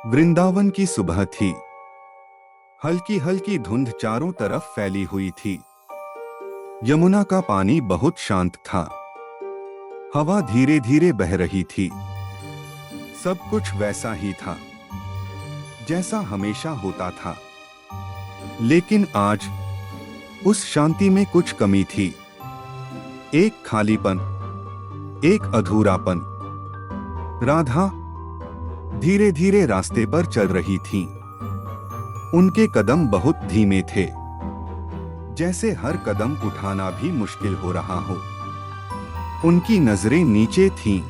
वृंदावन की सुबह थी। हल्की हल्की धुंध चारों तरफ फैली हुई थी। यमुना का पानी बहुत शांत था। हवा धीरे धीरे बह रही थी। सब कुछ वैसा ही था जैसा हमेशा होता था, लेकिन आज उस शांति में कुछ कमी थी। एक खालीपन, एक अधूरापन। राधा धीरे धीरे रास्ते पर चल रही थी। उनके कदम बहुत धीमे थे, जैसे हर कदम उठाना भी मुश्किल हो रहा हो। उनकी नजरें नीचे थीं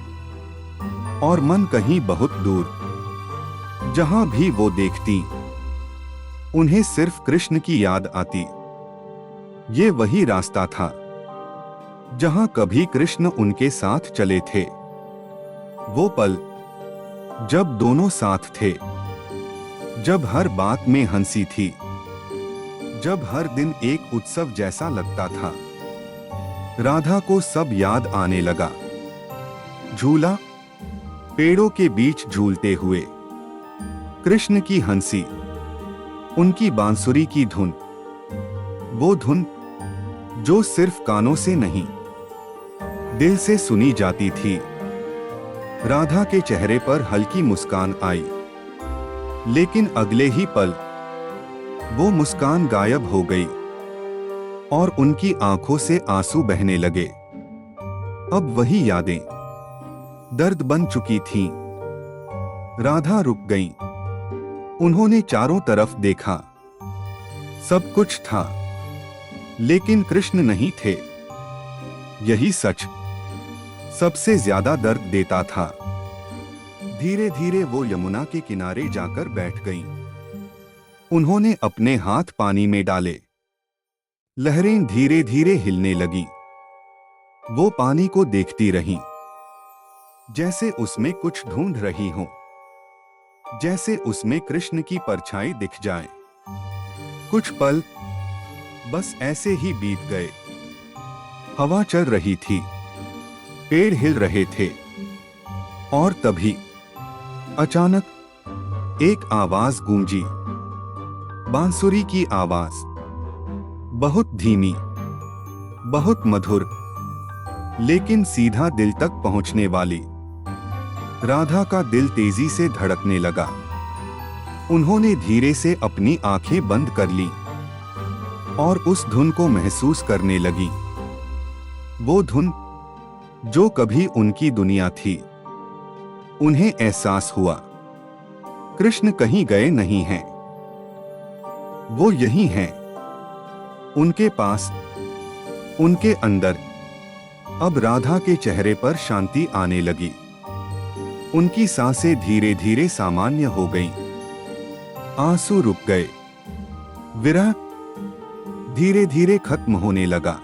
और मन कहीं बहुत दूर। जहां भी वो देखती, उन्हें सिर्फ कृष्ण की याद आती। ये वही रास्ता था जहां कभी कृष्ण उनके साथ चले थे। वो पल जब दोनों साथ थे, जब हर बात में हंसी थी, जब हर दिन एक उत्सव जैसा लगता था। राधा को सब याद आने लगा। झूला, पेड़ों के बीच झूलते हुए कृष्ण की हंसी, उनकी बांसुरी की धुन, वो धुन जो सिर्फ कानों से नहीं, दिल से सुनी जाती थी। राधा के चेहरे पर हल्की मुस्कान आई, लेकिन अगले ही पल वो मुस्कान गायब हो गई और उनकी आंखों से आंसू बहने लगे। अब वही यादें दर्द बन चुकी थीं। राधा रुक गईं। उन्होंने चारों तरफ देखा। सब कुछ था, लेकिन कृष्ण नहीं थे। यही सच सबसे ज्यादा दर्द देता था। धीरे धीरे वो यमुना के किनारे जाकर बैठ गईं। उन्होंने अपने हाथ पानी में डाले। लहरें धीरे धीरे हिलने लगीं। वो पानी को देखती रहीं, जैसे उसमें कुछ ढूंढ रही हो, जैसे उसमें कृष्ण की परछाई दिख जाए। कुछ पल बस ऐसे ही बीत गए। हवा चल रही थी, पेड़ हिल रहे थे, और तभी अचानक एक आवाज गूंजी। बांसुरी की आवाज, बहुत धीमी, बहुत मधुर, लेकिन सीधा दिल तक पहुंचने वाली। राधा का दिल तेजी से धड़कने लगा। उन्होंने धीरे से अपनी आंखें बंद कर लीं और उस धुन को महसूस करने लगी। वो धुन जो कभी उनकी दुनिया थी। उन्हें एहसास हुआ, कृष्ण कहीं गए नहीं हैं। वो यहीं हैं, उनके पास, उनके अंदर। अब राधा के चेहरे पर शांति आने लगी। उनकी सांसें धीरे धीरे सामान्य हो गईं। आंसू रुक गए। विरह धीरे धीरे खत्म होने लगा,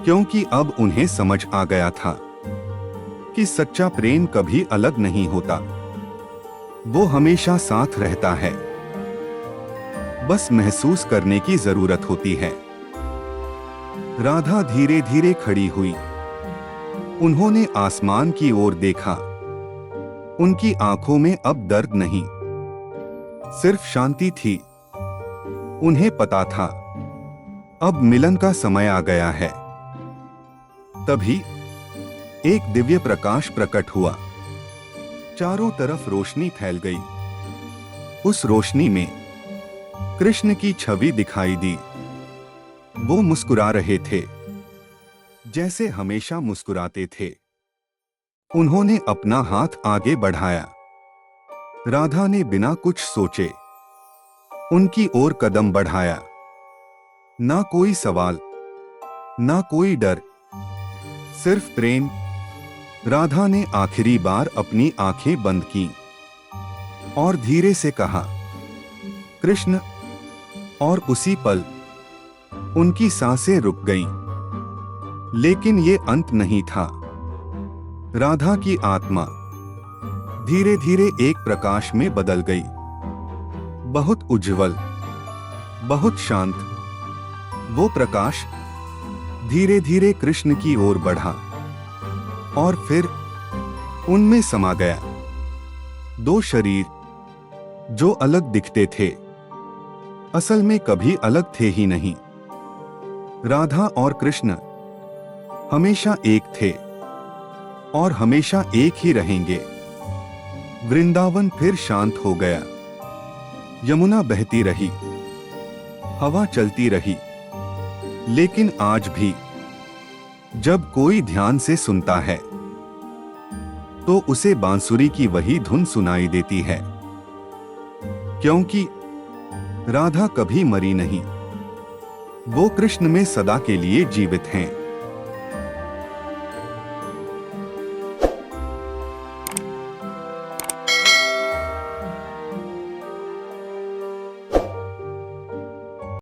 क्योंकि अब उन्हें समझ आ गया था कि सच्चा प्रेम कभी अलग नहीं होता। वो हमेशा साथ रहता है। बस महसूस करने की जरूरत होती है। राधा धीरे धीरे खड़ी हुई। उन्होंने आसमान की ओर देखा। उनकी आंखों में अब दर्द नहीं, सिर्फ शांति थी। उन्हें पता था अब मिलन का समय आ गया है। तभी एक दिव्य प्रकाश प्रकट हुआ। चारों तरफ रोशनी फैल गई। उस रोशनी में कृष्ण की छवि दिखाई दी। वो मुस्कुरा रहे थे, जैसे हमेशा मुस्कुराते थे। उन्होंने अपना हाथ आगे बढ़ाया। राधा ने बिना कुछ सोचे उनकी ओर कदम बढ़ाया। ना कोई सवाल, ना कोई डर, सिर्फ प्रेम। राधा ने आखिरी बार अपनी आंखें बंद की और धीरे से कहा, कृष्ण। और उसी पल उनकी सांसें रुक गईं। लेकिन ये अंत नहीं था। राधा की आत्मा धीरे धीरे एक प्रकाश में बदल गई, बहुत उज्जवल, बहुत शांत। वो प्रकाश धीरे धीरे कृष्ण की ओर बढ़ा और फिर उनमें समा गया। दो शरीर, जो अलग दिखते थे असल में कभी अलग थे ही नहीं। राधा और कृष्ण हमेशा एक थे और हमेशा एक ही रहेंगे। वृंदावन फिर शांत हो गया। यमुना बहती रही, हवा चलती रही, लेकिन आज भी जब कोई ध्यान से सुनता है तो उसे बांसुरी की वही धुन सुनाई देती है, क्योंकि राधा कभी मरी नहीं, वो कृष्ण में सदा के लिए जीवित हैं।